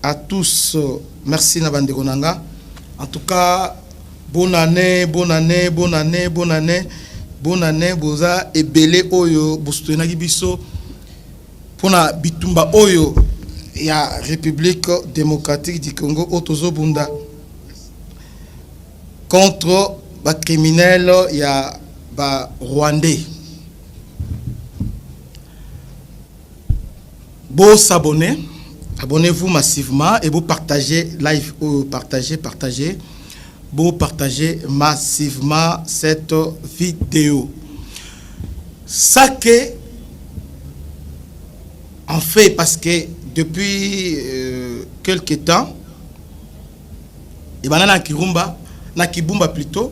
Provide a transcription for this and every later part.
à tous. Merci Nabande Gonanga. En tout cas, bonne année, bonne année, bonne année, bonne année. Bonne année, boza et belé oyo, boustouena gibiso. Pour la bitumba oyo, il y a République démocratique du Congo, Otozo Bunda. Contre les criminels, il y a les Rwandais. Vous s'abonnez, abonnez-vous massivement et vous partagez live, partagez. Vous partagez massivement cette vidéo. Ça que en fait, parce que depuis quelques temps, et na Kibumba plutôt,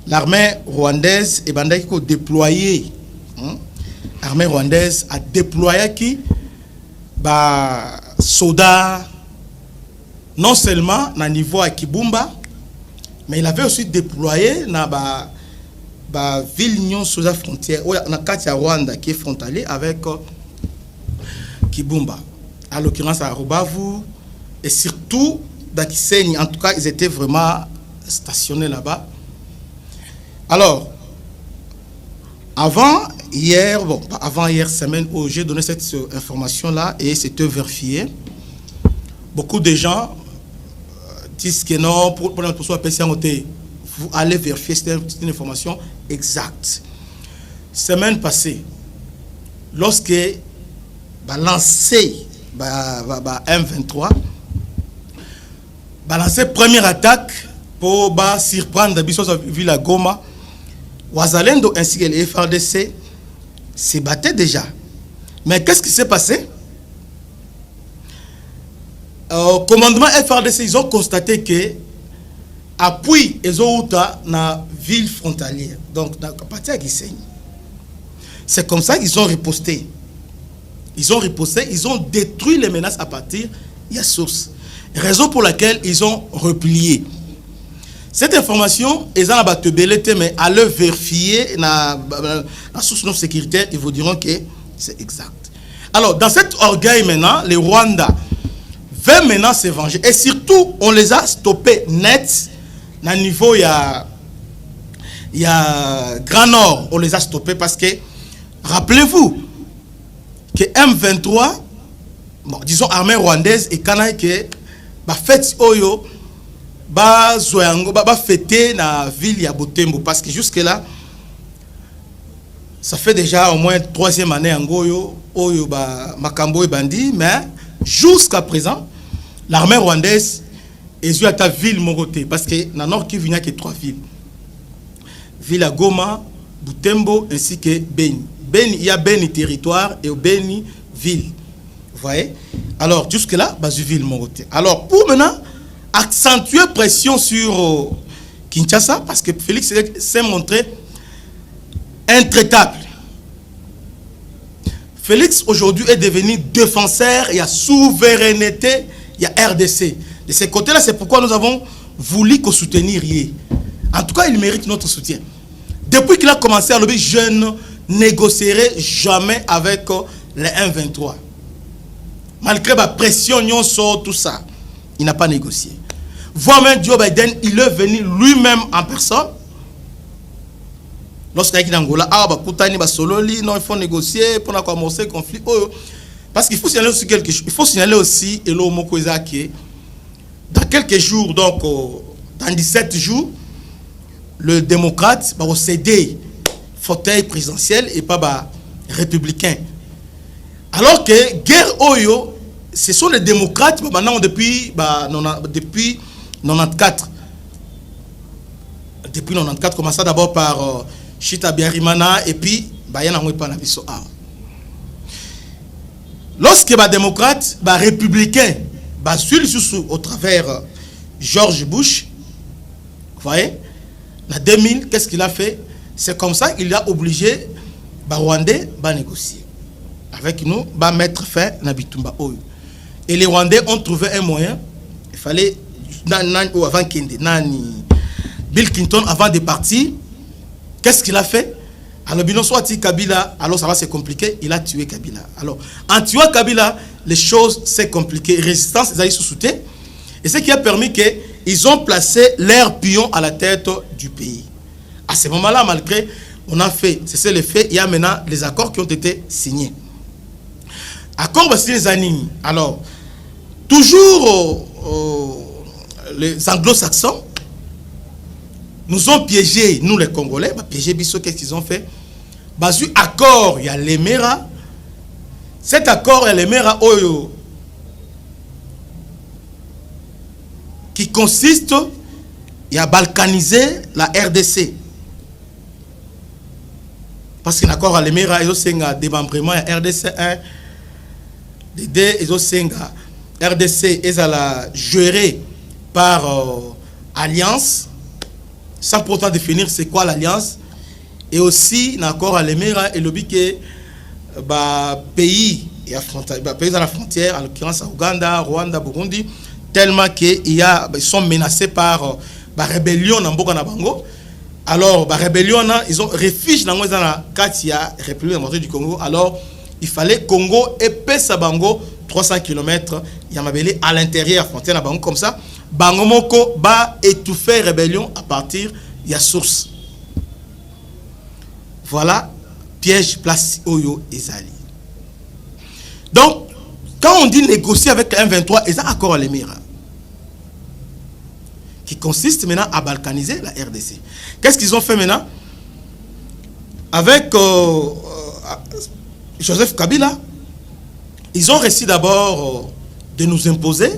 l'armée rwandaise est déployée. L'armée rwandaise a déployé qui soldats non seulement à niveau à Kibumba, mais il avait aussi déployé dans la ville sous la frontière, dans Katia Rwanda qui est frontalier avec Kibumba. À l'occurrence à Rubavu et surtout dans Kisenyi. En tout cas, ils étaient vraiment stationnés là-bas. Alors, avant hier semaine où j'ai donné cette information-là et c'était vérifié, beaucoup de gens disent que non, pour la personne, vous allez vérifier, c'est une information exacte. Semaine passée, lorsque lancé M23, lancé première attaque pour surprendre la ville à Goma, Ouazalendo ainsi que les FRDC se battaient déjà. Mais qu'est-ce qui s'est passé? Au commandement FRDC, ils ont constaté que appui les autres dans la ville frontalière, donc dans la partie à Gisenyi. C'est comme ça qu'ils ont riposté. Ils ont détruit les menaces à partir de la source. Raison pour laquelle ils ont replié. Cette information, ils ont abattu mais à le vérifier la source non sécuritaire, ils vous diront que c'est exact. Alors, dans cet orgueil maintenant, les Rwandais veulent maintenant se venger. Et surtout, on les a stoppés net. À niveau, il y a Grand Nord, on les a stoppés parce que, rappelez-vous, que M23, bon, disons armée rwandaise, et quand que fête oyo, fêter dans la ville de Butembo, parce que jusque-là, ça fait déjà au moins 3e année en Goyo, oyo Makambo et Bandi, mais jusqu'à présent, l'armée rwandaise est à ta ville Moroté, parce que dans le nord, il n'y a que 3 villes. Ville à Goma, Butembo, ainsi que Beni. Il y a Beni territoire et Beni ville. Vous voyez? Alors, jusque-là, ville Moroté. Alors, pour maintenant, accentuer pression sur Kinshasa, parce que Félix s'est montré intraitable. Félix, aujourd'hui, est devenu défenseur, il y a souveraineté, il y a RDC. De ce côté-là, c'est pourquoi nous avons voulu qu'on soutenir. En tout cas, il mérite notre soutien. Depuis qu'il a commencé à lobby, je ne négocierai jamais avec les M23. Malgré la pression, tout ça, il n'a pas négocié. Voir même Joe Biden, il est venu lui-même en personne. Lorsqu'il y a Angola, il faut négocier pour commencer le conflit. Parce qu'il faut signaler aussi quelque chose. Il faut signaler aussi, dans quelques jours, donc dans 17 jours, le démocrate va céder fauteuil présidentiel et pas républicain. Alors que guerre Oyo, ce sont les démocrates maintenant depuis 94. Depuis 94, commençant d'abord par Chita Biarimana et puis Bayana Mwepanamiso. Lorsque les démocrates, les républicains, au travers George Bush, vous voyez, en 2000, qu'est-ce qu'il a fait? C'est comme ça qu'il a obligé les Rwandais à négocier avec nous, à mettre fin à Bitumba Oyo. Et les Rwandais ont trouvé un moyen. Il fallait, avant Bill Clinton, avant de partir, qu'est-ce qu'il a fait? Alors, soit Kabila, alors ça va se compliquer, il a tué Kabila. Alors, en tuant Kabila, les choses s'est compliqué. Résistance, ils ont sous-souté. Et ce qui a permis qu'ils ont placé leur pion à la tête du pays. À ce moment-là, malgré, on a fait, c'est le fait, il y a maintenant les accords qui ont été signés. Accords signés les années. Alors, toujours les anglo-saxons nous ont piégés, nous les Congolais, piégés Bissot, qu'est-ce qu'ils ont fait? Basu accord, il y a l'Emera. Cet accord, il y a l'Emera Oyo, qui consiste à balkaniser la RDC. Parce qu'un accord à l'Emera, ils ont un démembrement à RDC 1, D2, ils ont un RDC, ils ont géré par alliance, sans pourtant définir c'est quoi l'alliance. Et aussi, un accord à l'Emera, et le but que pays dans la frontière, en l'occurrence à Ouganda, Rwanda, Burundi, tellement qu'ils sont menacés par la rébellion dans Mboka na Bango. Alors, la rébellion, ils ont réfugié dans la Katia, République démocratique du Congo. Alors, il fallait Congo épaisse à Bango, 300 km, il y a Mabélé à l'intérieur, la frontière à Bango, comme ça. Bango Moko va étouffer la rébellion à partir de la source. Voilà, piège, place, Oyo et Zali. Donc, quand on dit négocier avec un 23, ils ont accord à l'Émirat, qui consiste maintenant à balkaniser la RDC. Qu'est-ce qu'ils ont fait maintenant? Avec Joseph Kabila, ils ont réussi d'abord de nous imposer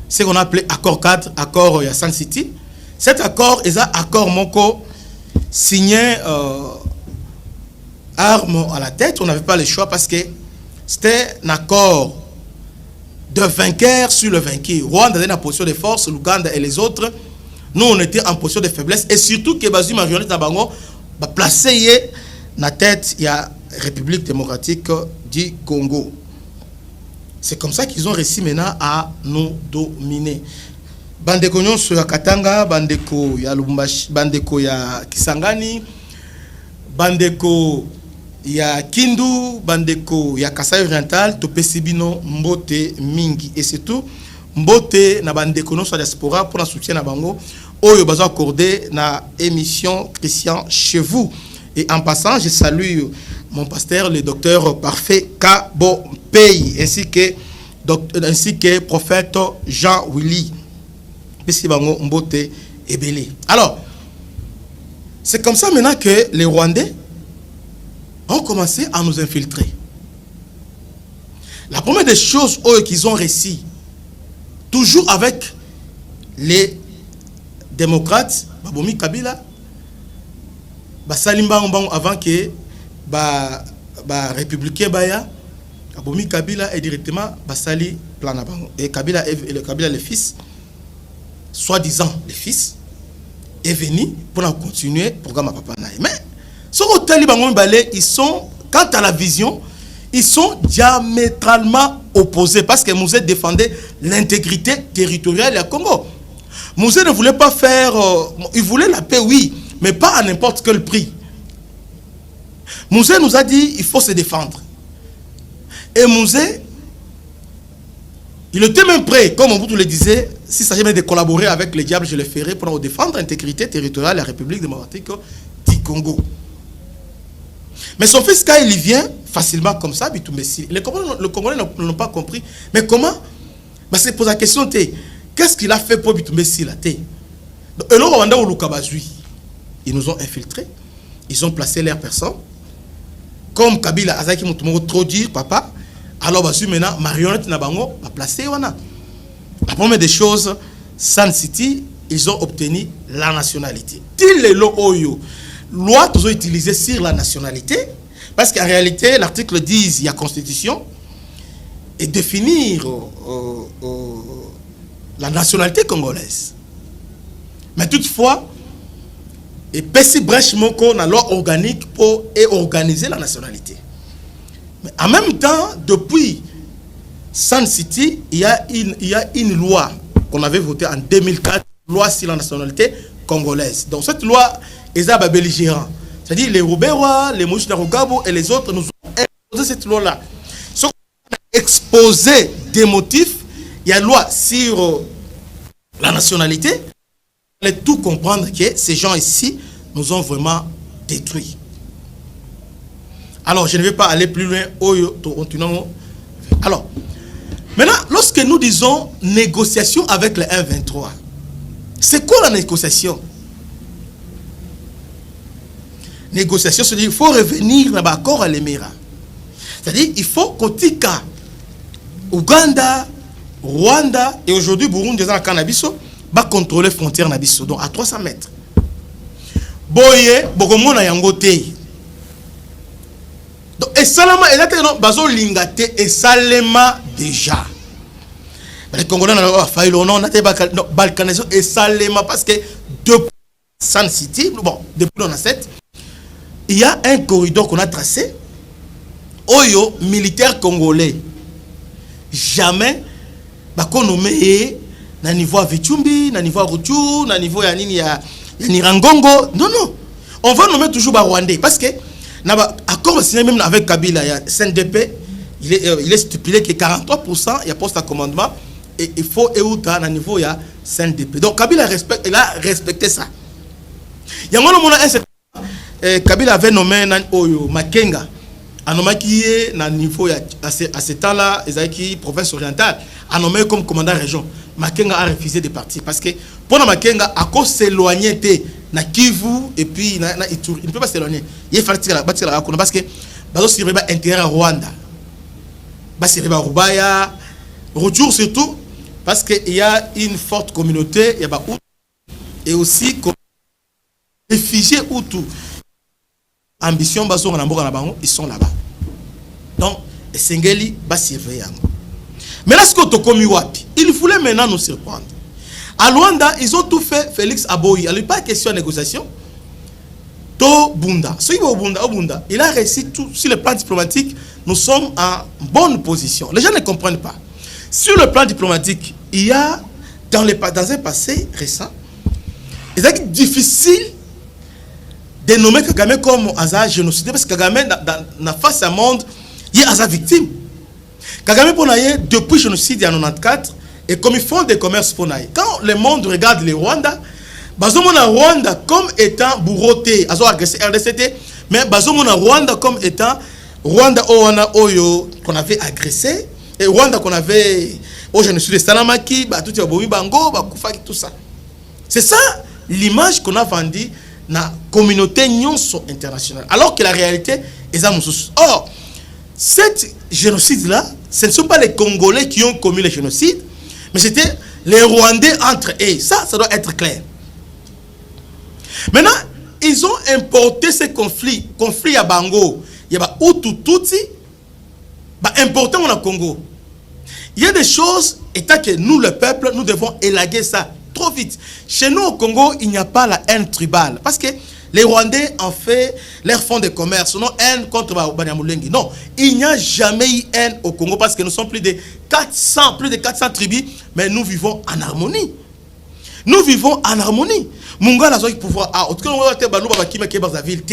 ce qu'on a appelé accord 4, accord Yassan City. Cet accord, ils ont accord Moko signé armes à la tête. On n'avait pas le choix parce que c'était un accord de vainqueur sur le vaincu. Rwanda était en position de force, l'Ouganda et les autres. Nous, on était en position de faiblesse. Et surtout que Bazoum Marionnette Nabango va placer la tête de la République démocratique du Congo. C'est comme ça qu'ils ont réussi maintenant à nous dominer. Bandeko nyonso ya Katanga, bandeko ya Lubumbashi, bandeko ya Kisangani, bandeko ya Kindu, bandeko ya Kasai Oriental, topesi bino mbote mingi. Et c'est tout. Mbote na bandeko nyonso ya diaspora pour la soutien na bango. Oyo bazo accordé na émission Christian chez vous. Et en passant, je salue mon pasteur, le docteur Parfait Kabo Pei, ainsi que prophète Jean-Willy. Alors, c'est comme ça maintenant que les Rwandais ont commencé à nous infiltrer. La première des choses qu'ils ont réussi, toujours avec les démocrates, Babomi Kabila, Salimba avant que républicain Baya, Babomi Kabila est directement Basali Planabango. Et Kabila le fils, soi-disant le fils, est venu pour continuer le programme Papa Naï. Mais ce que ils sont, quant à la vision, ils sont diamétralement opposés parce que Mouzé défendait l'intégrité territoriale du Congo. Mouzé ne voulait pas faire, il voulait la paix, oui, mais pas à n'importe quel prix. Mouzé nous a dit il faut se défendre. Et Mouzé, il était même prêt, comme on vous le disait, s'il s'agissait de collaborer avec les diables, je le ferai pour défendre l'intégrité territoriale de la République démocratique du Congo. Mais son fils, quand il vient facilement comme ça, les Congolais n'ont pas compris. Mais comment? C'est pour la question, qu'est-ce qu'il a fait pour Bitumbesi la thé? Et le Rwanda ou Lukabazui, ils nous ont infiltrés, ils ont placé leurs personnes. Comme Kabila Azaki Moutoumoro trop dire, papa, alors Basu maintenant, marionnette Nabango va placer Wana. La première des choses, San City, ils ont obtenu la nationalité. Til les lois Oyo, loi qu'ils ont utilisée sur la nationalité, parce qu'en réalité, l'article 10, il y a constitution, et définir la nationalité congolaise. Mais toutefois, et Pessi Brèche Moko, la loi organique pour organiser la nationalité. Mais en même temps, depuis San City, il y a une loi qu'on avait votée en 2004, loi sur la nationalité congolaise. Donc cette loi est belligérant. C'est-à-dire les Roubewa, les Mouchna Rugabo et les autres nous ont imposé cette loi-là. Ce qu'on a exposé des motifs, il y a loi sur la nationalité, il fallait tout comprendre que ces gens ici nous ont vraiment détruits. Alors, je ne vais pas aller plus loin. Alors, maintenant, lorsque nous disons négociation avec le 1-23, c'est quoi la négociation? Négociation, c'est-à-dire qu'il faut revenir dans l'accord à l'Émirat. C'est-à-dire qu'il faut qu'Otika, Ouganda, Rwanda et aujourd'hui Burundi dans le cannabis va contrôler les frontières nabiso, donc à 300 mètres. Boye, Bogomona Yangote. Donc, et Salama, et là, bazo lingate, et Salema déjà. Les Congolais n'ont pas failli le nom, balkanisation, et Salema, parce que depuis San City, bon, depuis on a 7, il y a un corridor qu'on a tracé. Oyo, militaire congolais, jamais, qu'on nommé, na niveau à Vichumbi, na niveau à Rutu, na niveau à Nini, à Nirangongo. Non, non. On va nommer toujours Rwandais, parce que, accord signé même avec Kabila, il y a CNDP, il est stipulé que 43% il y a poste à commandement et il faut Euta à niveau il y a CNDP. Donc Kabila il a respecté ça. Il y a un Kabila avait nommé Oyo Makenga, a nommé qui est à niveau à ce temps-là, Ezaki province orientale, a nommé comme commandant région. Makenga a refusé de partir parce que pour Makenga à cause s'éloigner na Kivu et puis na Ituri, il ne peut pas s'éloigner. Il fallait bâtir la parce que bazo siriba intérêt à Rwanda. Ba siriba Rubaya, retour surtout parce que il y a une forte communauté, il y a ba et aussi comme réfugiés Hutu. Ambition bazo na mboka na bango, ils sont là-bas. Donc Sengeli ba surveiller. Mais là ce que tokomi wapi, il voulait maintenant nous surprendre. À Luanda, ils ont tout fait. Félix Aboyi, il n'y a pas de question de négociation. To Bunda. Bunda, il a réussi tout sur le plan diplomatique. Nous sommes en bonne position. Les gens ne comprennent pas. Sur le plan diplomatique, il y a dans un passé récent, il est difficile de nommer Kagame comme un génocide parce que Kagame, dans face à monde, il est un victime. Kagame, depuis le génocide en 1994, et comme ils font des commerces pour naï. Quand le monde regarde les Rwanda, bazomona Rwanda comme étant bourroté, azo agressé RDCT, mais bazomona Rwanda comme étant Rwanda Oyo qu'on avait agressé et Rwanda qu'on avait au génocide de Salamaki, tout Bomi Bango, Kufaki, tout ça. C'est ça l'image qu'on a vendue dans la communauté nyonso internationale. Alors que la réalité est à Moussous. Or, cet génocide-là, ce ne sont pas les Congolais qui ont commis le génocide, mais c'était les Rwandais entre eux. Ça doit être clair. Maintenant, ils ont importé ces conflits. Conflit à Bango. Il y a Hutu Tutsi. Important au Congo. Il y a des choses, étant que nous, le peuple, nous devons élaguer ça trop vite. Chez nous, au Congo, il n'y a pas la haine tribale. Parce que les Rwandais ont fait leur fonds de commerce, non haine contre Banyamulenge. Non, il n'y a jamais eu haine au Congo parce que nous sommes plus de 400 tribus, mais nous vivons en harmonie. Nous vivons en harmonie. Munga n'a pas pouvoir. En tout cas, on va te balouba bakima qui est dans la ville.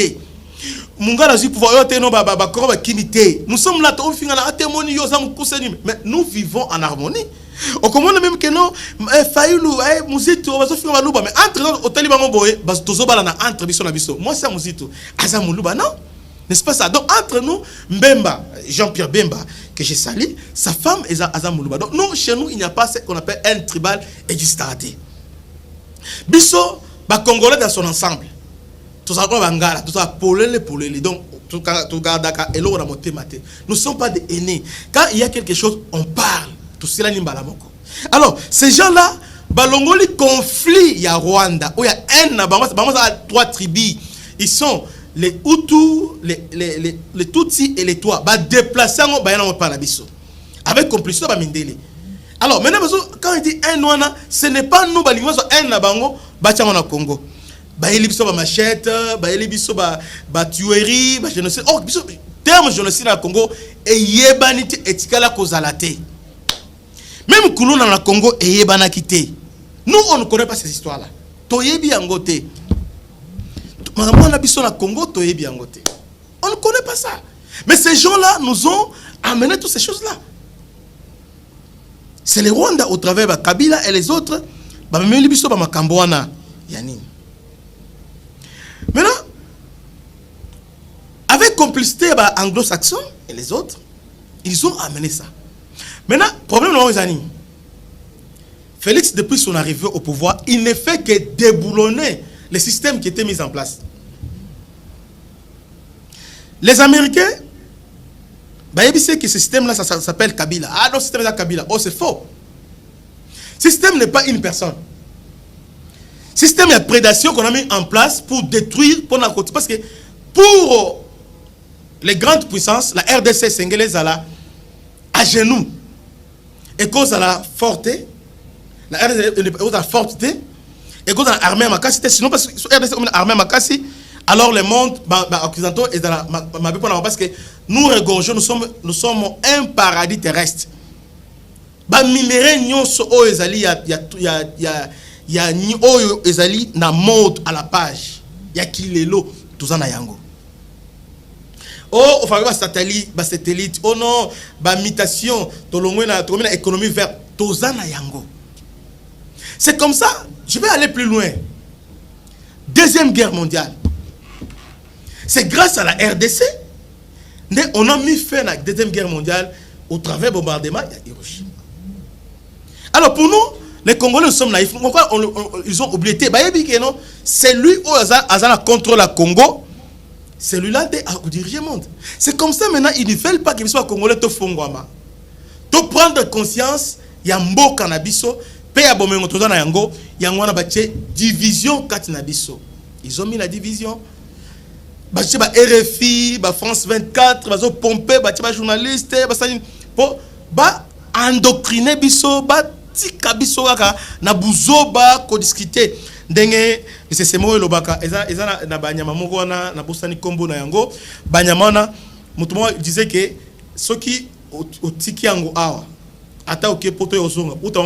Munga n'a pas pouvoir. Nous sommes là, mais nous vivons en harmonie. Au commande même que non, Fayoulou, Mouzito, mais entre nous, au Taliban, entre Bisso et Bisso. Moi, c'est Mouzito. Azamoulouba, non? N'est-ce pas ça? Donc, entre nous, Mbemba, Jean-Pierre Bemba, que j'ai sali, sa femme est Azamoulouba. Donc, nous, chez nous, il n'y a pas ce qu'on appelle un tribal et du stade. Bisso, Congolais dans son ensemble. Tout ça, Bangala, tout ça, polele. Donc, tout garde et l'eau, on a monté maté. Nous ne sommes pas des aînés. Quand il y a quelque chose, on parle. Tout cela n'est pas la moko. Alors, ces gens-là, balongoli conflit, il y a Rwanda, où il y a un, 3 tribus. Ils sont les Hutus, les Tutsis et les Tois. Déplacés en Panabiso. Avec complicité de Mindele. Alors, maintenant, quand il dit un, ce n'est pas nous, un Nabango, Bachamana Congo. Baelibiso ba machette, baelibiso ba tuerie, ba génocide. Oh, terme génocide au Congo et yebanité etikala kozalate. Même Koulouna dans le Congo et yebana quitté. Nous on ne connaît pas ces histoires là. Toyebi angote. Maman na biso na Congo toyebi angote. On ne connaît pas ça. Mais ces gens là nous ont amené toutes ces choses là. C'est le Rwanda au travers de Kabila et les autres. Maintenant, avec complicité anglo-saxon et les autres, ils ont amené ça. Maintenant, problème de Félix, depuis son arrivée au pouvoir, il ne fait que déboulonner les systèmes qui étaient mis en place. Les Américains, ils savent que ce système-là, ça s'appelle Kabila. Ah non, ce système-là, Kabila. Oh, c'est faux. Ce système n'est pas une personne. Système de prédation qu'on a mis en place pour détruire, pour la côté. Parce que pour les grandes puissances, la RDC sénégalaise à genoux. Et cause à la forte, la RDC est à la forteté, et cause à l'armée à Makassi, sinon parce que la RDC est à l'armée à Makassi, alors le monde occidental est dans la parce que nous regorgeons, nous sommes un paradis terrestre. Ba minéraux nyonso o ezali ya ni oyo ezali na mode à la page ya kilelo tozana yango. Oh, on fait ba satellite, oh non, ba mutation, tolongwena économie verte, tozana yango. C'est comme ça, je vais aller plus loin. Deuxième guerre mondiale. C'est grâce à la RDC on a mis fin à la deuxième guerre mondiale au travers du bombardement de Hiroshima. Alors pour nous, les Congolais, nous sommes naïfs. Pourquoi ils ont oublié? C'est lui qui a contrôlé le Congo. C'est lui-là qui a dirigé le monde. C'est comme ça maintenant, ils ne veulent pas qu'ils soient Congolais de Fongwama. De prendre conscience, il y a un beau cannabiso, il y a une division canabiso. Ils ont mis la division. RFI, France 24, ils ont pompé, les journalistes, pour endoctriner biso, tika biso na buzoba ko discuter ndenge c'est moi lobaka eza na banyama moko na bosani kombo na yango banyama na mutu mo disait que ceux qui otiki yango awa ata oke poto yozonga uta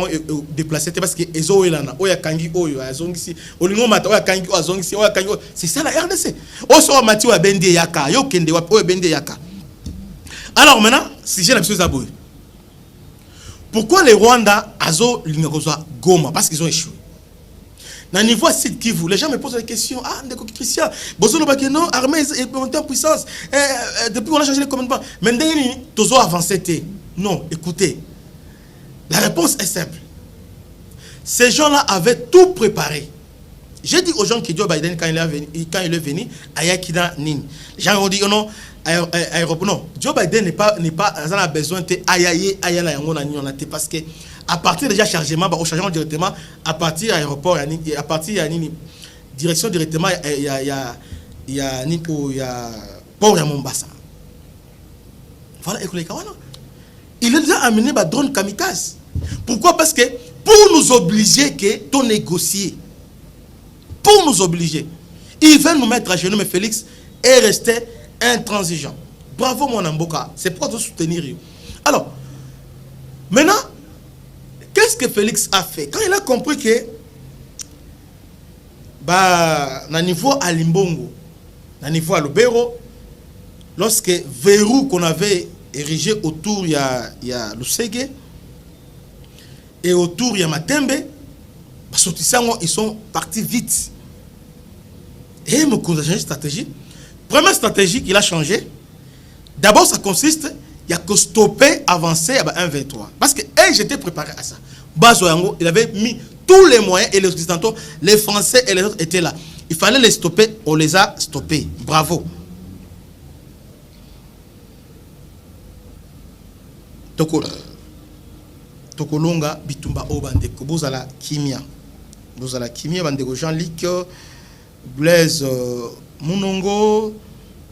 déplacer parce que ezo elana oya kangi oyo azongisi olingo mata oya kangi azongisi oya kangi c'est ça la RDC oso mati wa bende yaka yo kende wa oya bende yaka. Alors maintenant si j'ai la chose à boire. Pourquoi les Rwandais azo lingakozwa Goma? Parce qu'ils ont échoué. Dans le niveau Sud Kivu, les gens me posent la question. Ah, Ndeko Christian, Bozolo Bakeno, armée est montée en puissance. Depuis qu'on a changé le commandement. Mais Ndeni, Tozo avancé. Non, écoutez. La réponse est simple. Ces gens-là avaient tout préparé. J'ai dit aux gens que Joe Biden, quand il est venu, Ayakida Nin. Les gens ont dit, oh non, non. Joe Biden n'est pas a besoin de parce que à partir déjà chargement, au chargement directement, à partir aéroport, à partir direction directement, il y a port à Mombasa. Voilà, écoutez, il a déjà amené des drones kamikazes. Pourquoi? Parce que pour nous obliger de négocier. Pour nous obliger. Ils veulent nous mettre à genoux, mais Félix est resté intransigeant. Bravo mon Amboka. C'est pour te soutenir. Alors, maintenant, qu'est-ce que Félix a fait? Quand il a compris que na niveau à Limbongo, na niveau à Lubero, lorsque verrou qu'on avait érigé autour il y a Lusege et autour il y a Matembe, ils sont partis vite. Et il a changé de stratégie. Première stratégie qu'il a changé, d'abord ça consiste, il y a que stopper, avancer à 1-23. Parce que j'étais préparé à ça. Bazoyango, il avait mis tous les moyens et les occidentaux, les Français et les autres étaient là. Il fallait les stopper, on les a stoppés. Bravo. Tokolonga bitumba obandeko bozala kimia. Bozala kimia bandeko Jean-Luc Blaise Munongo,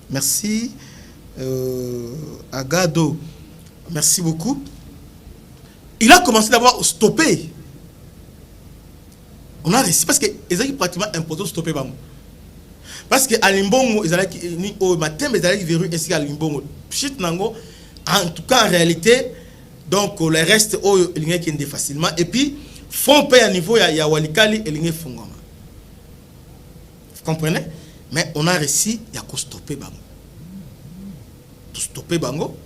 merci. Agado, merci beaucoup. Il a commencé d'abord stopper. On a réussi parce que ils ont pratiquement imposé de stopper. Parce que à Limbongo, ils allaient ni au matin, mais ils allaient verrouiller ainsi à Limbongo. En tout cas, en réalité, donc le reste, ils ont facilement. Et puis, font payer à niveau, il y a Walikali et ils font. Vous comprenez? Mais on a réussi, il y a qu'à stopper. Stopper bango.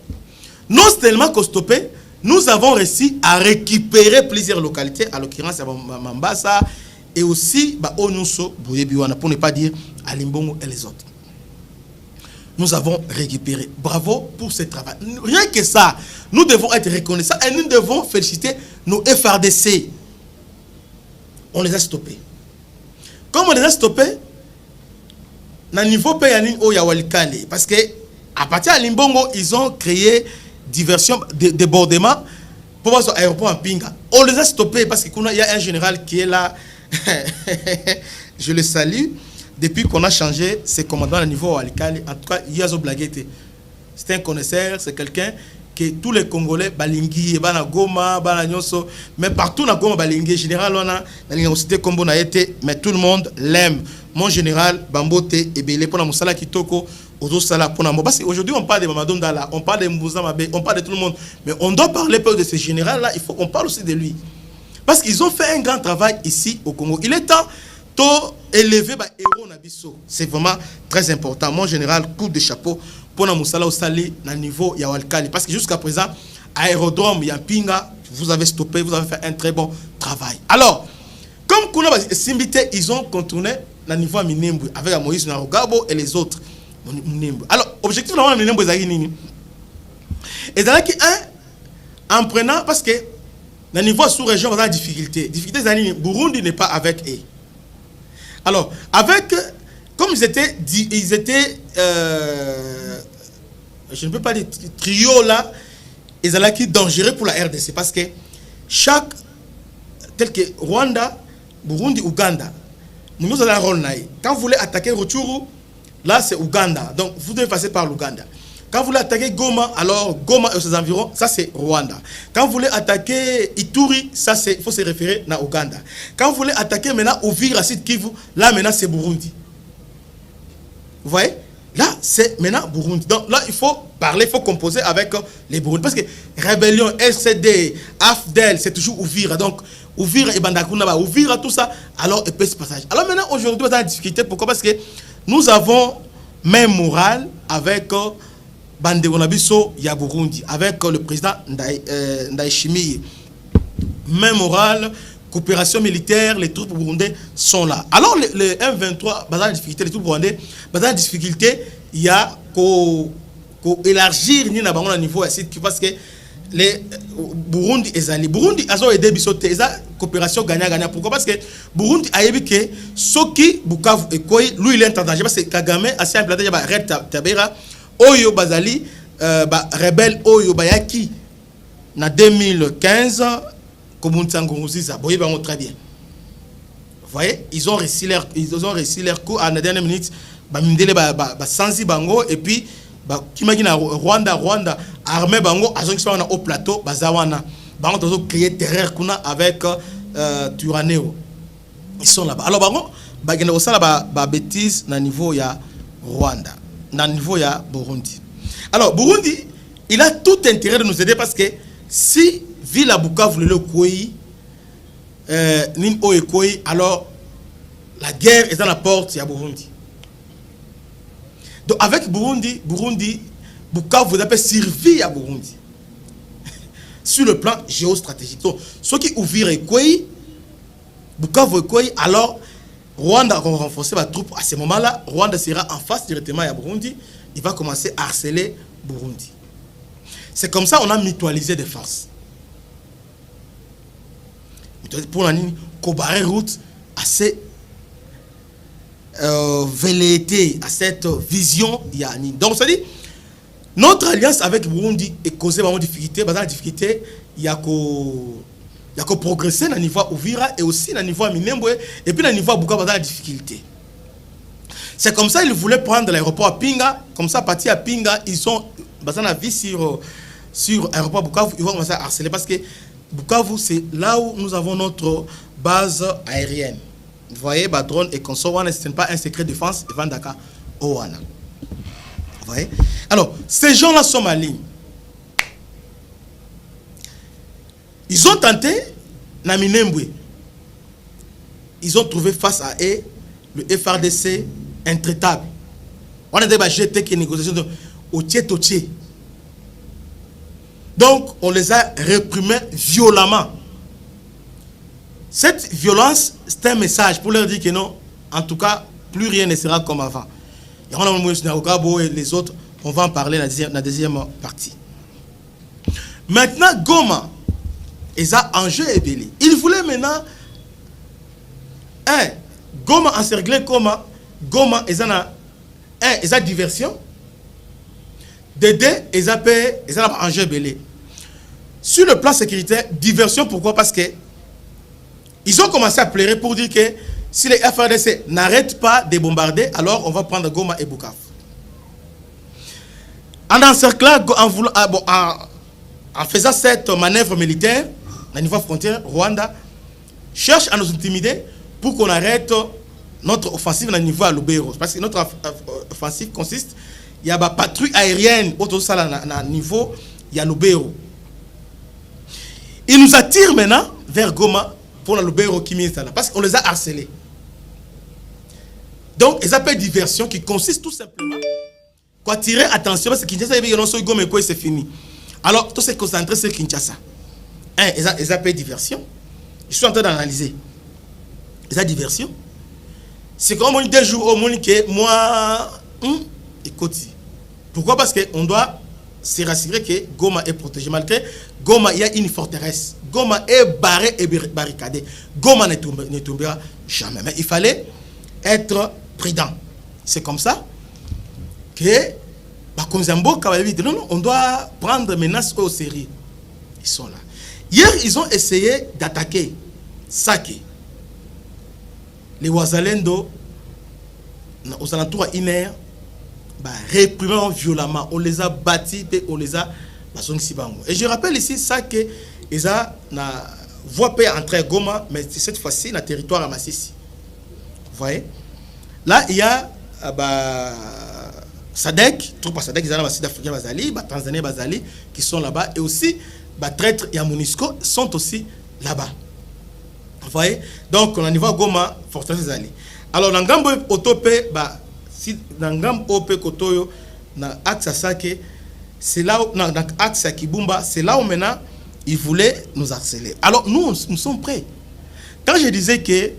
Non seulement qu'on stopper, nous avons réussi à récupérer plusieurs localités, à l'occurrence à Mambasa, et aussi Onuso, Boyebiwana, pour ne pas dire à Limbongo et les autres. Nous avons récupéré. Bravo pour ce travail. Rien que ça, nous devons être reconnaissants et nous devons féliciter nos FRDC. On les a stoppés. Comme on les a stoppés, na niveau payani o ya walikale, parce que à partir de Limbongo, ils ont créé diversion, débordement pour voir son aéroport en Pinga. On les a stoppés parce qu'il y a un général qui est là. Je le salue. Depuis qu'on a changé ses commandants à niveau Walikale, en tout cas, Yazo Blaguete, c'est un connaisseur, c'est quelqu'un que tous les Congolais, Balingi, Bana Goma, Bana Nyonso, mais partout dans Goma, Balingi, général, on a l'université Combo na été, mais tout le monde l'aime. Mon général, Bambote, et Belé, pour la Moussala Kitoko, Ozo Sala, pour la parce qu'aujourd'hui, on parle de Mamadou Ndala, on parle de Mbouza Mabé, on parle de tout le monde, mais on doit parler peu de ce général-là, il faut qu'on parle aussi de lui. Parce qu'ils ont fait un grand travail ici au Congo. Il est temps de élever les héros Nabiso. C'est vraiment très important. Mon général, coup de chapeau pour la Moussala Osali à niveau Yawalkali. Parce que jusqu'à présent, aérodrome Yampinga, vous avez stoppé, vous avez fait un très bon travail. Alors, comme Kuna Simbité, ils ont contourné à niveau Minembwe avec Moïse Narogabo et les autres. Alors, objectif de Minembwe, c'est nini. Et dans en prenant, parce que dans le niveau sous-région, on a des difficultés. Difficultés, Burundi n'est pas avec eux. Alors, avec, comme ils étaient je ne peux pas dire trio là, ils étaient dangereux pour la RDC parce que chaque, tel que Rwanda, Burundi, Ouganda, nous avons un rôle. Quand vous voulez attaquer Rutshuru, là c'est Ouganda. Donc vous devez passer par l'Ouganda. Quand vous voulez attaquer Goma, alors Goma et ses environs, ça c'est Rwanda. Quand vous voulez attaquer Ituri, ça c'est, il faut se référer à Ouganda. Quand vous voulez attaquer maintenant Uvira, Sud Kivu, là maintenant c'est Burundi. Vous voyez? Là c'est maintenant Burundi. Donc là il faut parler, il faut composer avec les Burundi. Parce que Rébellion, LCD, AFDEL, c'est toujours Uvira. Donc Uvira et Bandakuna, Uvira, tout ça, alors et ce passage. Alors maintenant aujourd'hui on a la difficulté. Pourquoi? Parce que nous avons même morale avec Bande Bonabiso ya Burundi, avec le président Ndayishimiye. Même morale, coopération militaire, les troupes burundais sont là. Alors le M23, bazar la difficulté, les troupes burundais, bazar la difficulté, il y a qu'au élargir ni na bango niveau parce que les Burundi ezali Burundi azo aider bisote eza coopération gagnant-gagnant. Pourquoi? Parce que Burundi a évi que Soki Bukavu et Koi, lui il est en danger parce que Kagame a si implanté ba Red Tabera Oyo Bazali rebelle Oyo Bayaki na 2015 comme on s'engouziza boye bango très bien. Vous voyez, ils ont réussi leur coup à la dernière minute ba mindele ba sanzi bango et puis kimagina Rwanda armée bango azongi na au plateau bazawana bango tozo créer terreur kuna avec Turaneo. Ils sont là-bas. Alors bango bagenda osala ba bêtise na niveau ya Rwanda. Dans le niveau, il y a Burundi. Alors, Burundi, il a tout intérêt de nous aider parce que si ville à Bukavu le Kouyi, Nino et Kouyi, alors la guerre est dans la porte, il y a Burundi. Donc, avec Burundi, Bukavu vous servi à Burundi. Sur le plan géostratégique. Donc, ceux qui ouvrent et Kouyi, Bukavu et Kouyi, alors Rwanda va renforcer la troupe. À ce moment-là, Rwanda sera en face directement à Burundi. Il va commencer à harceler Burundi. C'est comme ça qu'on a mutualisé des forces. Pour la ligne, Kobaré route assez velléité, à cette vision. Donc, ça dit, notre alliance avec Burundi est causée par une difficulté. Dans la difficulté, il y a que progresser dans le niveau Uvira et aussi dans le niveau Minembwe et puis dans le niveau Bukavu dans la difficulté. C'est comme ça qu'ils voulaient prendre l'aéroport à Pinga. Comme ça, à partir à Pinga, ils sont basés à vie sur l'aéroport Bukavu. Ils vont commencer à harceler parce que Bukavu, c'est là où nous avons notre base aérienne. Vous voyez, drone et consort, ce n'est pas un secret de défense. Vandaka, Owana. Vous voyez? Alors, ces gens-là sont malignes. Ils ont tenté, na Minembwe. Ils ont trouvé face à eux le FRDC intraitable. On a dit jeter que négociation au tiers. Donc, on les a réprimés violemment. Cette violence, c'est un message pour leur dire que non, en tout cas, plus rien ne sera comme avant. Et les autres, on va en parler dans la deuxième partie. Maintenant, Goma, ils ont enjeu et belé. Ils voulaient maintenant, Goma encercler Goma, ils ont diversion. De deux, ils ont enjeu et belé. Sur le plan sécuritaire, diversion, pourquoi? Parce que ils ont commencé à pleurer pour dire que si les FARDC n'arrêtent pas de bombarder, alors on va prendre Goma et Bukavu. En encerclant, en faisant cette manœuvre militaire, au niveau frontière, Rwanda cherche à nous intimider pour qu'on arrête notre offensive au niveau à Lubero. Parce que notre offensive consiste, il y a des patrouilles aériennes autour de ça à niveau, il y a Lubero. Ils nous attirent maintenant vers Goma pour la Lubero qui est là, parce qu'on les a harcelés. Donc, ils appellent diversion qui consiste tout simplement à attirer attention parce que Kinshasa c'est fini. Alors, tout se concentrer sur Kinshasa. Ils appellent diversion. Je suis en train d'analyser. Ils appellent diversion. C'est comme on dit 2 jours au monde que moi, écoute. Pourquoi? Parce qu'on doit se rassurer que Goma est protégé. Malgré Goma, il y a une forteresse. Goma est barré et barricadé. Goma ne tombera jamais. Mais il fallait être prudent. C'est comme ça que non, on doit prendre les menaces au sérieux. Ils sont là. Hier, ils ont essayé d'attaquer Sake. Les Ouazalendo, aux alentours à Iner, réprimant violemment. On les a bâtis et on les a... Et je rappelle ici ça que ils ont na voie paix entre Goma, mais cette fois-ci dans le territoire à Massissi. Vous voyez? Là, il y a Sadek, troupe à Sadek, ils ont Sud Africain Bazali, Tanzanie Bazali, qui sont là-bas, et aussi traîtres et Monisco sont aussi là-bas. Vous voyez? Donc, on a niveau Goma, forteresse Zali. Alors, dans Gambo Otopé, si dans Gambo Ope Kotoyo, dans Axe Sake, c'est là où, dans Axe Kibumba, c'est là où maintenant, ils voulaient nous harceler. Alors, nous sommes prêts. Quand je disais que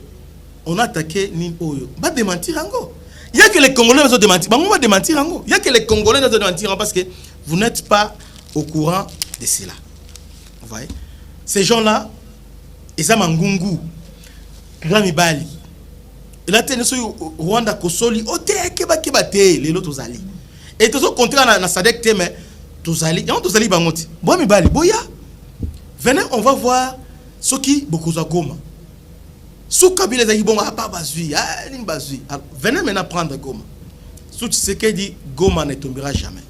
on a attaqué Nimpoyo, va démentir encore. Il y a que les Congolais vont démentir. On va démentir encore. Il y a que les Congolais vont démentir parce que vous n'êtes pas au courant de cela. Vous voyez? Ces gens-là, ils ont Mangungu, Ramibali. Il a tenu sur Rwanda Kosoli, les autres alliés. Et tous les contrats dans Sadek, mais tous les alliés, Bangoti. Bon, Mibali, Boya. Venez, on va voir ce qui beaucoup de Goma. Sous Kabila Zahibon, pas Bazui, venez maintenant prendre Goma. Sous ce qui dit, Goma ne tombera jamais.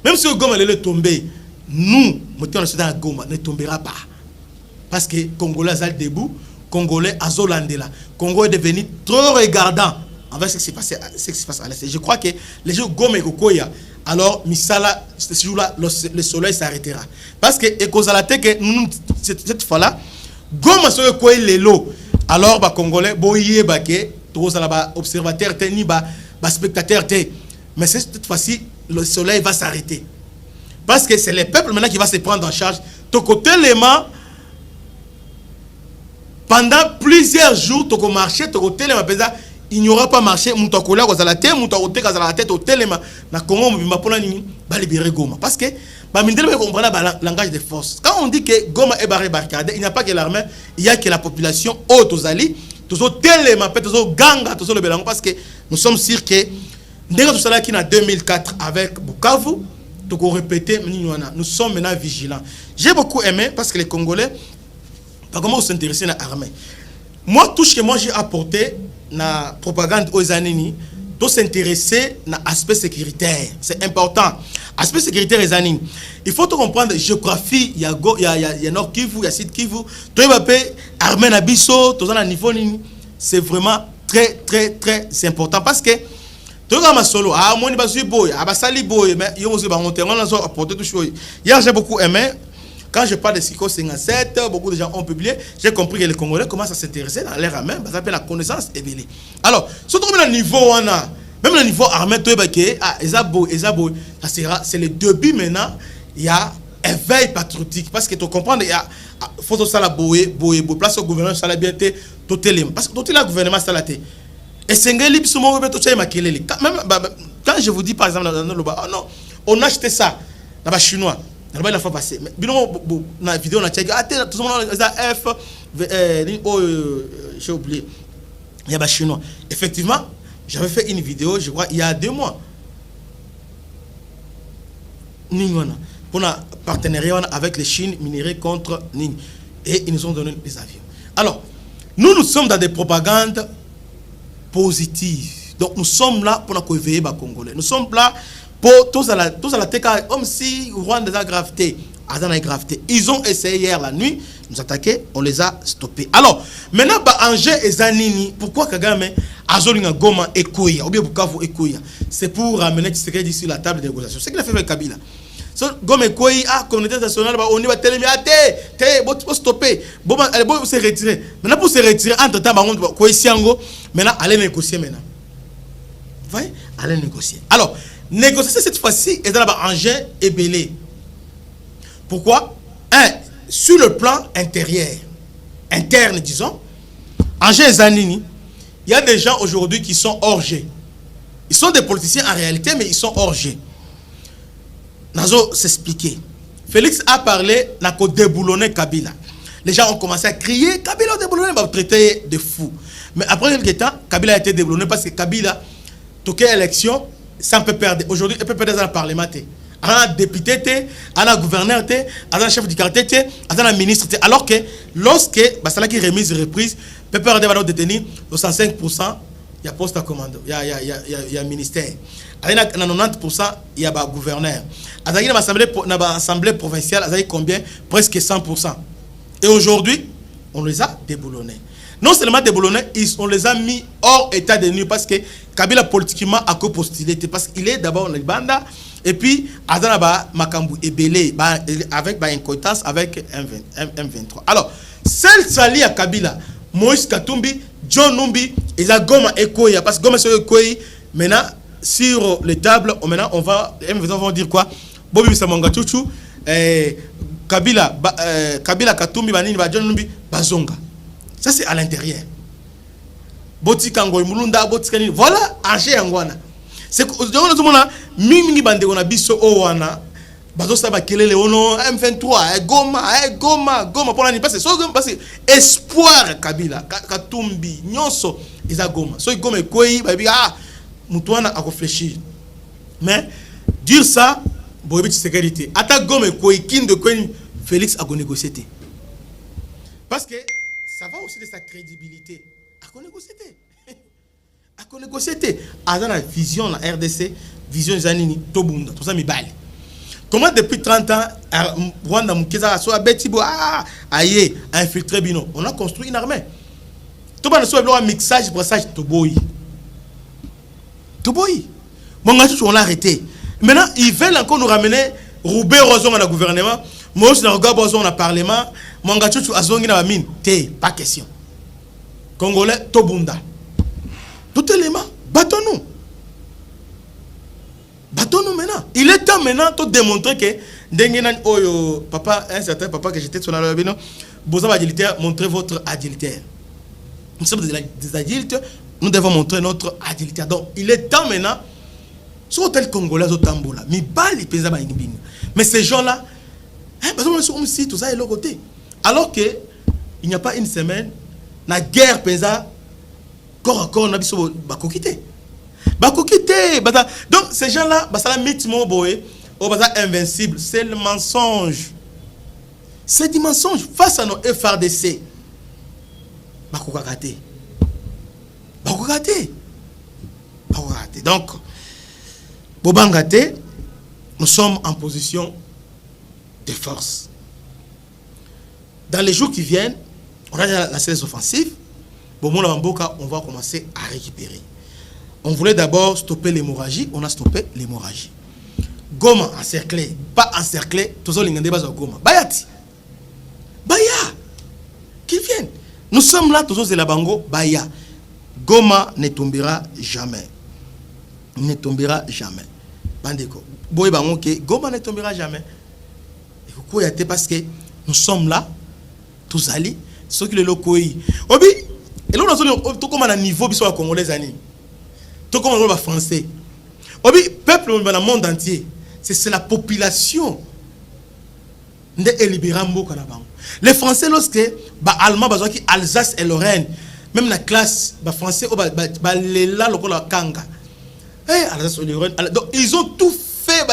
Même si Goma est tombé, nous, dans Goma, ne tombera pas. Parce que Congolais sont debout, Congolais sont là. Congo est devenu trop regardant envers ce qui se passe à l'Est. Je crois que les jours Goma et Kokoya, alors Misala, ce jour-là, le soleil s'arrêtera. Parce que que cette fois-là, Goma soit quoi les lots. Alors les Congolais, boyé baké, tous observateurs, ni spectateurs, mais cette fois-ci, le soleil va s'arrêter. Parce que c'est le peuple maintenant qui va se prendre en charge. Côté l'élément, pendant plusieurs jours, tu marché, il n'y aura pas marché, mon collègue aux la tête, mon collègue à la tête au téléma, na Congo va libérer Goma. Parce que on comprend le langage de force. Quand on dit que Goma est barricadé, il n'y a pas que l'armée, il y a que la population haute aux alliés, tous aux téléma, tous aux gangs, tous aux bélangs, parce que nous sommes sûrs que dès que tout cela qui en 2004 avec Bukavu, nous sommes maintenant vigilants. J'ai beaucoup aimé parce que les Congolais, comment s'intéresser à l'armée. Moi, tout ce que moi j'ai apporté na propagande aux années, tout s'intéresser à l'aspect sécuritaire. C'est important. Aspect sécuritaire les années. Il faut tout comprendre la géographie. Il y a Nord Kivu, il y a Sud Kivu. Tout le monde armée na biso, tout ça na niveau. C'est vraiment très important parce que tout le monde solo. Ah, moi, je suis boy. Ah, sali boy. Mais il y a aussi apporté tout chose. Hier, j'ai beaucoup aimé. Quand je parle de Siko 57, beaucoup de gens ont publié. J'ai compris que les Congolais commencent à s'intéresser dans l'air armé. Ça s'appelle la connaissance éveillée. Alors, surtout même le niveau, même le niveau armé, c'est le début maintenant. Il y a éveil patriotique. Parce que tu comprends, il faut que ça la boue, place au gouvernement, ça la bien été, tout est parce que tout est le gouvernement, ça la té. Et c'est un gars libre, quand je vous dis par exemple, oh non, on a acheté ça, dans le chinois, dans le fois passé. Mais dans la vidéo, on a checké, tout le monde a F, j'ai oublié, il y a des chinois. Effectivement, j'avais fait une vidéo, je crois, il y a 2 mois. Pour un partenariat avec les Chines minérées contre Ning. Et ils nous ont donné des avions. Alors, nous sommes dans des propagandes positives. Donc, nous sommes là pour nous éveiller les Congolais. Nous sommes là pour tous à la tête, comme si Rwanda a gravité. Ils ont essayé hier la nuit, nous attaquer, on les a stoppés. Alors, maintenant, Angers et Zanini, pourquoi Kagame a Zolinga Goma et Koya, ou bien Bukavu et Koya? C'est pour ramener Tshisekedi sur la table de négociation. C'est ce qu'il a fait avec Kabila. So, Goma et Koya, communauté nationale, on y va télé, faut stopper. Bon, elle va se retirer. Maintenant, pour se retirer, entre-temps, on va Koysiango, maintenant, allez négocier maintenant. Vous voyez? Allez négocier. Alors, négocier cette fois-ci, et dans Angers et Belé. Pourquoi? Sur le plan interne, disons, Angers et Zanini, il y a des gens aujourd'hui qui sont hors jeu. Ils sont des politiciens en réalité, mais ils sont hors jeu. Nazo s'expliquer. Félix a parlé, n'a qu'au déboulonner Kabila. Les gens ont commencé à crier, Kabila a déboulonné, va traiter de fou. Mais après quelques temps, Kabila a été déboulonné parce que Kabila, toute élection, ça peut perdre. Aujourd'hui, il peut perdre dans le Parlement. Un député, un gouverneur, un chef du quartier, un ministre. Alors que lorsque c'est qui remise reprise, peut perdre va détenir 65%, il y a poste à commando, il y a ministère. À 90%, il y a gouverneur. À l'Assemblée provinciale, il y a combien? Presque 100%. Et aujourd'hui, on les a déboulonnés. Non seulement déboulonnés, on les a mis hors état de nuit parce que Kabila politiquement a co-postulé. Parce qu'il est d'abord le Banda. Et puis, Adana Makambu et Belé, avec une coïtance avec M23. Alors, celle sali à Kabila, Moïse Katumbi, John Numbi, et la Goma et Koya. Parce que Goma et Koya, maintenant, sur les tables, maintenant, on va dire quoi? Bobi Samonga Chuchu, Kabila Katumbi, John Numbi, Bazonga. Ça, c'est à l'intérieur. Botikango, Mulunda, Botikani. Voilà, Angers Angwana. C'est que mimi bande on a biso owana bazo saba kelele ono M23 goma pour la parce que espoir Kabila Katumbi nyonso eza goma so goma ekoi ba bi mutuana a réfléchir mais dire ça boyebi sécurité ata goma ekoi kindo kweni Félix a négocier parce que ça va aussi de sa crédibilité a négocier à négocier à la vision la RDC vision Zanini Tobunda tout ça mi balle comment depuis 30 ans Rwanda Mukeza so Betibo aye infiltré bino on a construit une armée tout ba so un mixage brassage Toboyi mon gars on l'a arrêté maintenant ils veulent encore nous ramener Roubé Rozon dans le gouvernement moi aussi na Roga Rozon dans le parlement mon gars azongi na mine pas question Congolais Tobunda. Tout élément, battons-nous maintenant. Il est temps maintenant de démontrer que papa, un certain papa que j'étais sur la loi, vous avez agilité, montrez votre agilité. Nous sommes des adultes, nous devons montrer notre agilité. Donc, il est temps maintenant, sur l'hôtel congolais au Tambola, mais ces gens-là, tout ça est leur côté. Alors que il n'y a pas une semaine, la guerre pesa. Corps à corps, on a dit bakokité. Donc ces gens-là, ça mythe mon boy, invincible, c'est le mensonge. C'est du mensonge face à nos FRDC. Bakokate. Donc, Bobangate, nous sommes en position de force. Dans les jours qui viennent, on a la série offensive. On va commencer à récupérer. On voulait d'abord stopper l'hémorragie. On a stoppé l'hémorragie. Goma encerclé, pas encerclé. Tous les gens Goma. Bayati. Baya. Qu'ils viennent. Nous sommes là, tous les Labango. Baya. Goma ne tombera jamais. Ne tombera jamais. Bandeko. Boy bango ke Goma ne tombera jamais. parce que nous sommes là, tous allés, ceux qui le locaux. Obi, et là, nous avons tout comme un niveau, bisous à Congolais, tout comme on français. Obi, peuple dans le monde entier, c'est la population de Libérambo. Les Français, lorsque Allemand, Alsace et Lorraine, même la classe, français, là, le Kanga. Alsace et Lorraine. Donc, ils ont tout fait,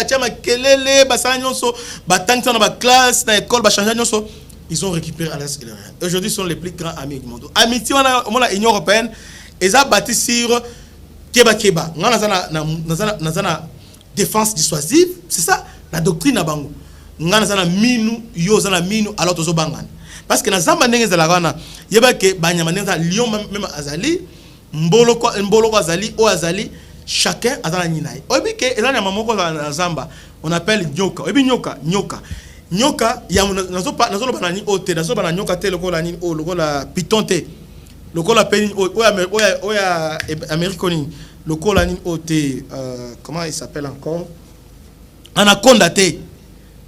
ils ont récupéré Alsace et Lorraine. Aujourd'hui, ils sont les plus grands amis du monde. Amitié, on a l'Union européenne, ils ont bâti sur Keba Keba. On a défense dissuasive, c'est ça, la doctrine à Bango. On a minu, yo zana minu, alors tozo bangan. Parce que dans Zamba Nenge Zalagana, il y a que Banyamaneza, Lyon même Azali, Mbolo Azali, O Azali, chacun a dans ninaï. Obi ke ezana mamoko na Zamba, on appelle nyoka. Obi nyoka. Ya nazo banani ote, nazo banani nyoka te lokola ni o lokola piton te. Lokola peni o ya américoni. Lokola ni ote comment il s'appelle encore? Anaconda te.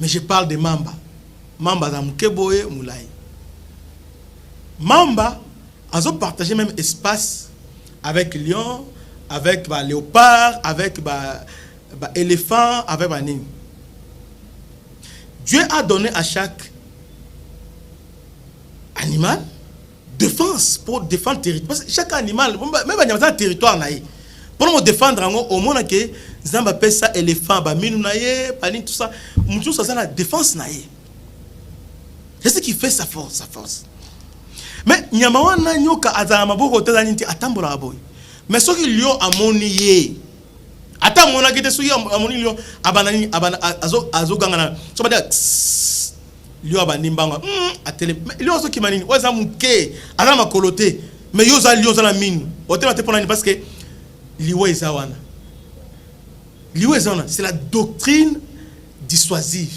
Mais je parle de Mamba. Mamba za mukeboye mulai. Mamba azo partager même espace avec lion, avec léopard, avec éléphant, avec nini. Dieu a donné à chaque animal défense pour défendre le territoire. Parce que chaque animal, même un territoire, pour nous défendre, au moins que Zamba appelle ça éléphant, tout ça, tout ça, c'est la défense. C'est ce qui fait sa force. Mais Nyamawana Nyoka Azama Boko Tazaniti Atambola Boy. Mais ce qui lui a monié. Attends, mon agité souillé à mon lion, abanani, azogangana. Ça veut dire, lui a banimba, à télé. Mais lui aussi qui m'a dit, ouais, ça mouké, à ma coloté. Mais yosa liosa la mine. Au thème parce que liwe zawana. Liwe zawana, c'est la doctrine dissuasive.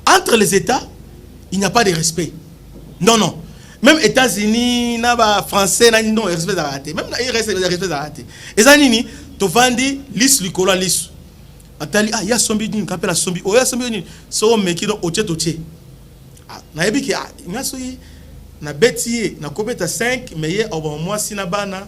Entre les États, il n'y a pas de respect. Non. Même États-Unis, Français, non, respect d'arrêter. Même il reste respect d'arrêter. Et ça, nini, tu vendis lis likola lis. Atali, il y a sombi d'une capelle à sombi. Oh, il y a sombi d'une. So, mais qui donc, oche. Na yebi ki, nga soyi, na beti, na kobeta 5, mais yé, au bon mois, si na bana,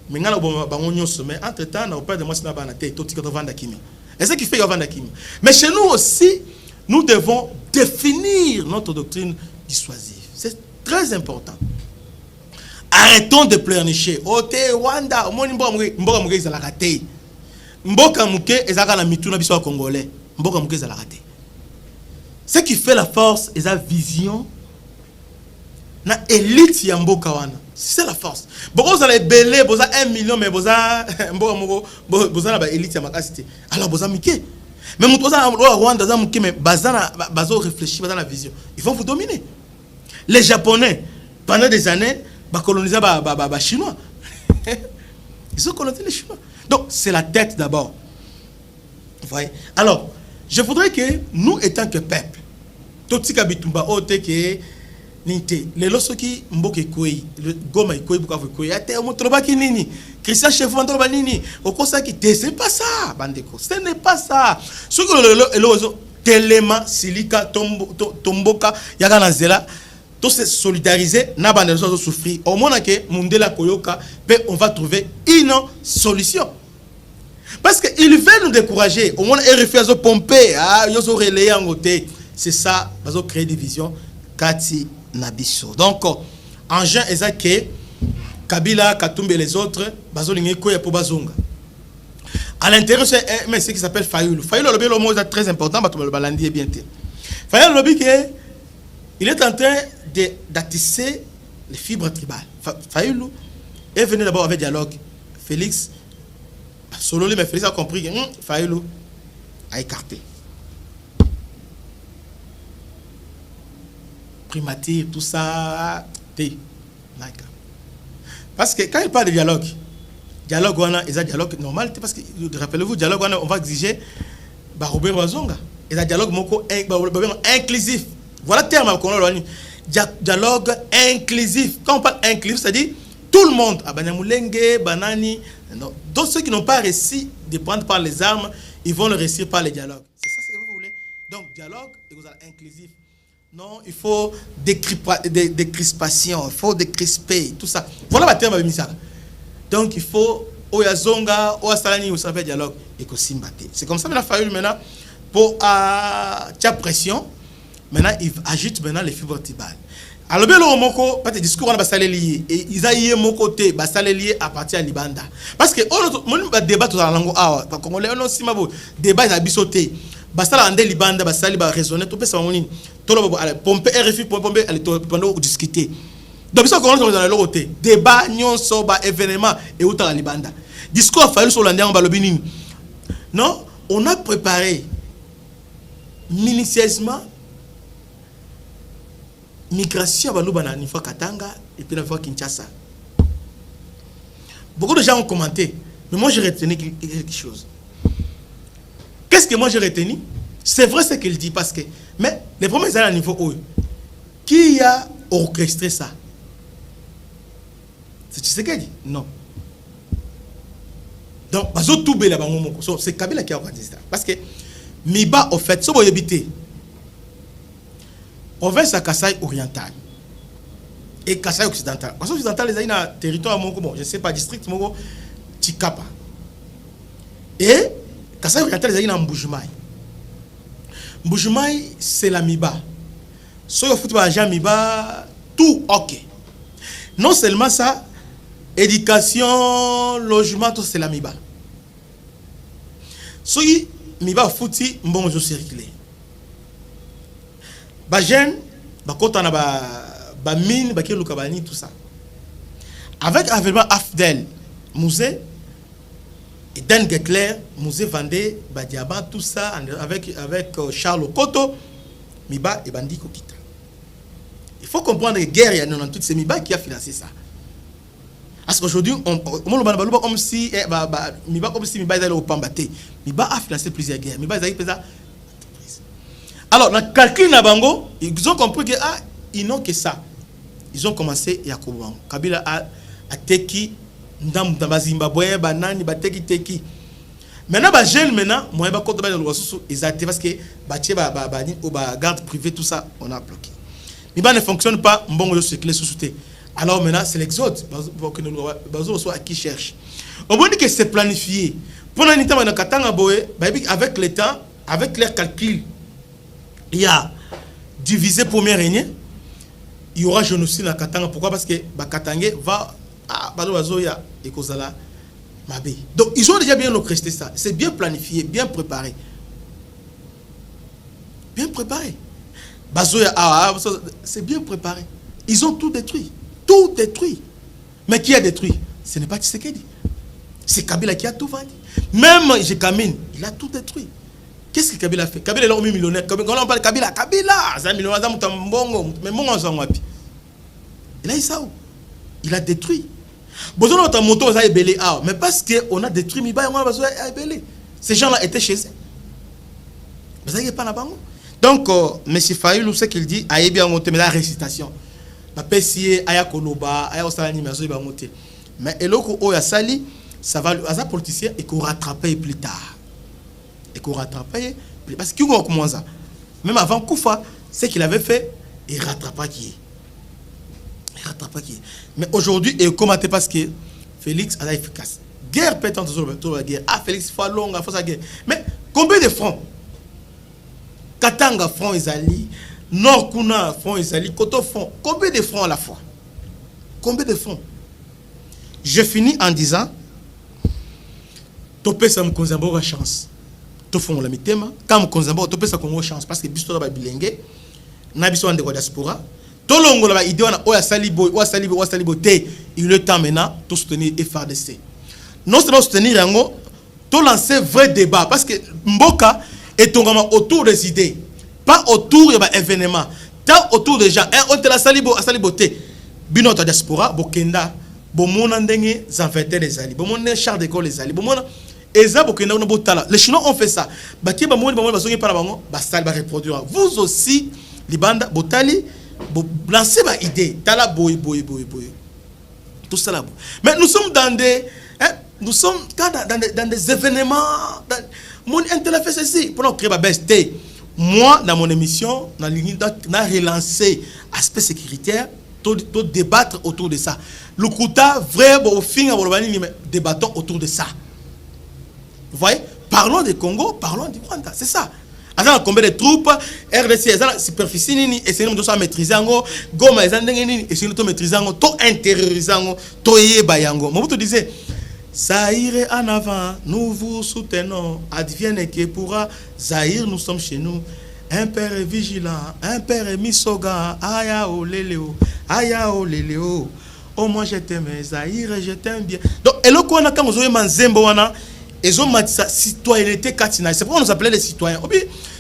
mais nga, au bon bangonyo sommet. Entre temps, na au père de moi, si na bana, te, toti, quand on vend d'akimi. Et c'est ce qui fait qu'on vend d'akimi. Mais chez nous aussi, nous devons définir notre doctrine dissuasive. C'est très important. Arrêtons de pleurnicher. Ote Wanda, mboka muke za la raté. Mboka muke ezaka na mituna biso congolais. Mboka muke za la raté. Ce qui fait la force est la vision na élite ya mboka wana. C'est la force. Beaucoup za les belé, boza 1 million mais boza mboka moko boza na ba élite ya makasité. Alors boza mike. Mais muto za Rwanda za muke mais bazana bazo réfléchir bazana la vision. Ils vont vous dominer. Les Japonais, pendant des années, colonisaient les Chinois. Ils ont colonisé les Chinois. Donc, c'est la tête d'abord. Vous voyez? Alors, je voudrais que nous, étant que peuple, tout ce qui est les losoki mboke koi, le goma koi buka koi, ate omotrobaki nini, Christian Chefou androba nini, okosaki te, c'est pas ça, bandeko, ce n'est pas ça. Ce que le telema silika tomboka yaga na zela. Tout se solidariser, n'a pas de souffrir. Au moins que Mundela Koyoka, on va trouver une solution. Parce qu'il veut nous décourager. Au moins, il refuse de pomper. Ils ont relayé en côté. C'est ça, ils ont créé des visions. Kati Nabiso. Donc, en juin, que Kabila, Katumbe et les autres, ils ont pour Bazonga. À l'intérieur, c'est un monsieur qui s'appelle Fayoulou. Fayoulou, le mot est très important, parce que le balandi est bien. Fayoulou, il est en train d'attisser les fibres tribales. Fayoulou est venu d'abord avec dialogue. Félix, solo mais Félix a compris que Fayoulou a écarté. Primature, tout ça, parce que quand il parle de dialogue, c'est un dialogue normal, parce que, rappelez-vous, dialogue, on va exiger Robert Wazonga. Et un dialogue inclusif. Voilà le terme qu'on a. Dialogue inclusif. Quand on parle inclusif, c'est-à-dire tout le monde. Abanamulenge, Banani. Donc ceux qui n'ont pas réussi de prendre par les armes, ils vont le réussir par les dialogues. C'est ça ce que vous voulez. dialogue et vous allez inclusif. Non, il faut des crispations, il faut décrisper, tout ça. Voilà ma terme avec ça. Donc il faut Oyazonga, Oyasalani, vous savez, dialogue et Kosimbate. C'est comme ça qu'il a fallu maintenant pour la pression. Maintenant, il agite maintenant les fibres vertébrales. Alors, bien, le pas de discours, on va lié. Et ils ont mon côté, lié à partir de Libanda. Parce que, on a débat dans la langue, comme on l'a dit, débat, il a bisauté. Basala ande Libanda, basali ba raisonner, tout peut ça, on dit, tout le monde, pomper, RFI, pomper, aller pendant discuter. Donc, ça, on est dans le côté. Débat, nyon, soba, événement, et où la Libanda. Discours, il fallu sur l'andé en balobini. Non, on a préparé minutieusement migration à Balubana, une fois Katanga et puis une fois Kinshasa. Beaucoup de gens ont commenté, mais moi j'ai retenu quelque chose. Qu'est-ce que moi j'ai retenu? C'est vrai ce qu'il dit parce que, mais les premiers années à niveau haut, qui a orchestré ça? C'est Tshisekedi? Non. Donc, c'est Kabila qui a organisé ça. Parce que Miba, au fait, ce que vous habitez, province à Kasaï oriental et Kasaï occidental. Kasaï occidental, les a un territoire, bon, je ne sais pas, district, Tikapa. Et Kasaï oriental, les a un Mbujumaï. Mbujumaï, c'est la Miba. Si vous foutez à Miba, tout ok. Non seulement ça, éducation, logement, tout c'est la Miba. Si Miba fouti, bon, je circuler. Bajen, bakota na ba mine, ba kilo kabani, tout ça. Avec avènement Afdel, musée et Dan Gekler, musée vendait ba diamant, tout ça avec Charles Okoto, Miba et Bandi Kokita. Il faut comprendre que guerre il y a dans toutes ces Miba qui a financé ça. Parce qu'aujourd'hui on comme si Miba comme si Miba est allé au Pambaté. Miba a financé plusieurs guerres. Miba est allé faire. Alors, dans le calcul de Bango, ils ont compris que ils n'ont que ça. Ils ont commencé à Yakoubang. Kabila a teki, ndam Zimbabwe, banani, bateki teki. Maintenant, les jeunes, moi, ils ont été parce que les garde privée, tout ça, on a bloqué. Mais ne fonctionne pas, alors maintenant, c'est l'exode. À qui cherche. On veut dire que c'est planifié. Pendant un temps, avec le temps, avec leurs calculs, il y a divisé premier régné, il y aura génocide dans Katanga. Pourquoi? Parce que Katanga va à Baloazoya et Kozala Mabé. Donc ils ont déjà bien orchestré ça. C'est bien planifié, bien préparé. Bien préparé. Bazoya, c'est bien préparé. Ils ont tout détruit. Tout détruit. Mais qui a détruit? Ce n'est pas Tshisekedi. C'est Kabila qui a tout vendu. Même Jekamine, il a tout détruit. Qu'est-ce que Kabila a fait? Kabila est là millionnaire. Quand on parle de Kabila, c'est un millionnaire. Mais mon sang, il a eu ça où? Il a détruit. Besoin de moto, ça a ébélé. Mais parce qu'on a détruit Miba, on a besoin ébélé. Ces gens-là étaient chez eux. Mais ça n'est pas là-bas. Donc, M. Fayoulou, ce qu'il dit, a bien monté, mais la récitation. La PCA, Aya Koloba, Aya Osalani, mais il va monter. Mais Eloko Oya Sali, ça va, à politicien, et qu'on rattrape plus tard. Et qu'on rattrape parce qu'il a commencé ça. Même avant Koufa, ce qu'il avait fait, il rattrapa qui est. Il rattrapa qui est. Mais aujourd'hui, il commence parce que Félix a efficace. Guerre pétante sur la guerre. Félix, il faut longue, il faut sa guerre. Mais combien de francs? Katanga francs Isali, Nord Kuna francs Isali, Koto francs. Combien de francs à la fois? Combien de francs? Je finis en disant, Topé ça me concerne la chance. Tout font la mitema quand on conzamba to pesa kongo chance parce que biso ba bilenge na biso ande ko diaspora to longo la idée na oya salibo te il est temps maintenant de soutenir FARDC. Non seulement soutenir yango, to lancer vrai débat parce que mboka est autour des idées, pas autour de événements, tant autour des gens. On te la salibo te bino ta diaspora bokenda bomona ndenge zanfete les ali bomona char d'école les ali bomona. Les Chinois ont fait ça. Vous aussi, les bandes, Botali, lancez ma idée. Tout ça là. Mais nous sommes dans des, dans des événements. Mon intérêt fait ceci. Pour nous créer ma besté. moi dans mon émission na relancé aspect sécuritaire, to débattre autour de ça. Le Kouta vrai bon fin débattons autour de ça. Vous voyez, parlons du Congo, parlons du Rwanda, c'est ça. Azana combien de troupes RDC ezana superficie nini essayons de maîtriser ngo Goma ezana nini essayons de maîtriser ngo to intérioriser ngo to yeba yango. Mobutu disait Zaïre en avant, nous vous soutenons. Advienne que pourra. Zaïre, nous sommes chez nous. Un père est vigilant, un père est misoga. Aya o leleo, aya o leleo. Oh moi je t'aime, Zaïre, je t'aime bien. Donc, et le quoi on a quand vous avez manzembo wana, ils ont dit ça citoyenneté katina. C'est pourquoi on nous appelait les citoyens. Obi,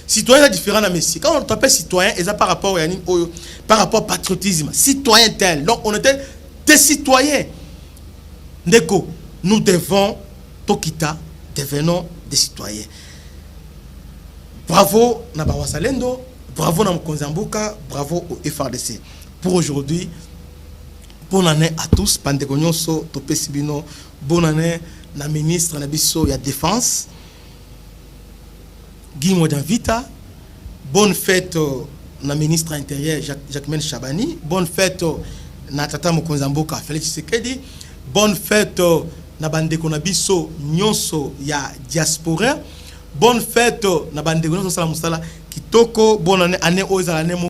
citoyen est différent de Messi. Quand on t'appelle citoyen, ils ont par rapport au patriotisme, citoyen tel. Donc on était des citoyens. Ndeko. Nous devons, Tokita, devenons des citoyens. Bravo Nabawa Salendo, bravo Namkonzamboka, bravo au FRDC. Pour aujourd'hui, bonne année à tous, Pandegonyoso, Topé Sibino, bonne année na ministre Nabiso ya Défense, Guy Modavita, bonne fête na ministre intérieur Jacquemaine Chabani, bonne fête na Tata Mokonzamboka, Félix Tshisekedi, bonne fête na bandeko na biso nyonso ya diaspora, bonne fête na bandeko nyonso sala musala kitoko, bonne année oza l'année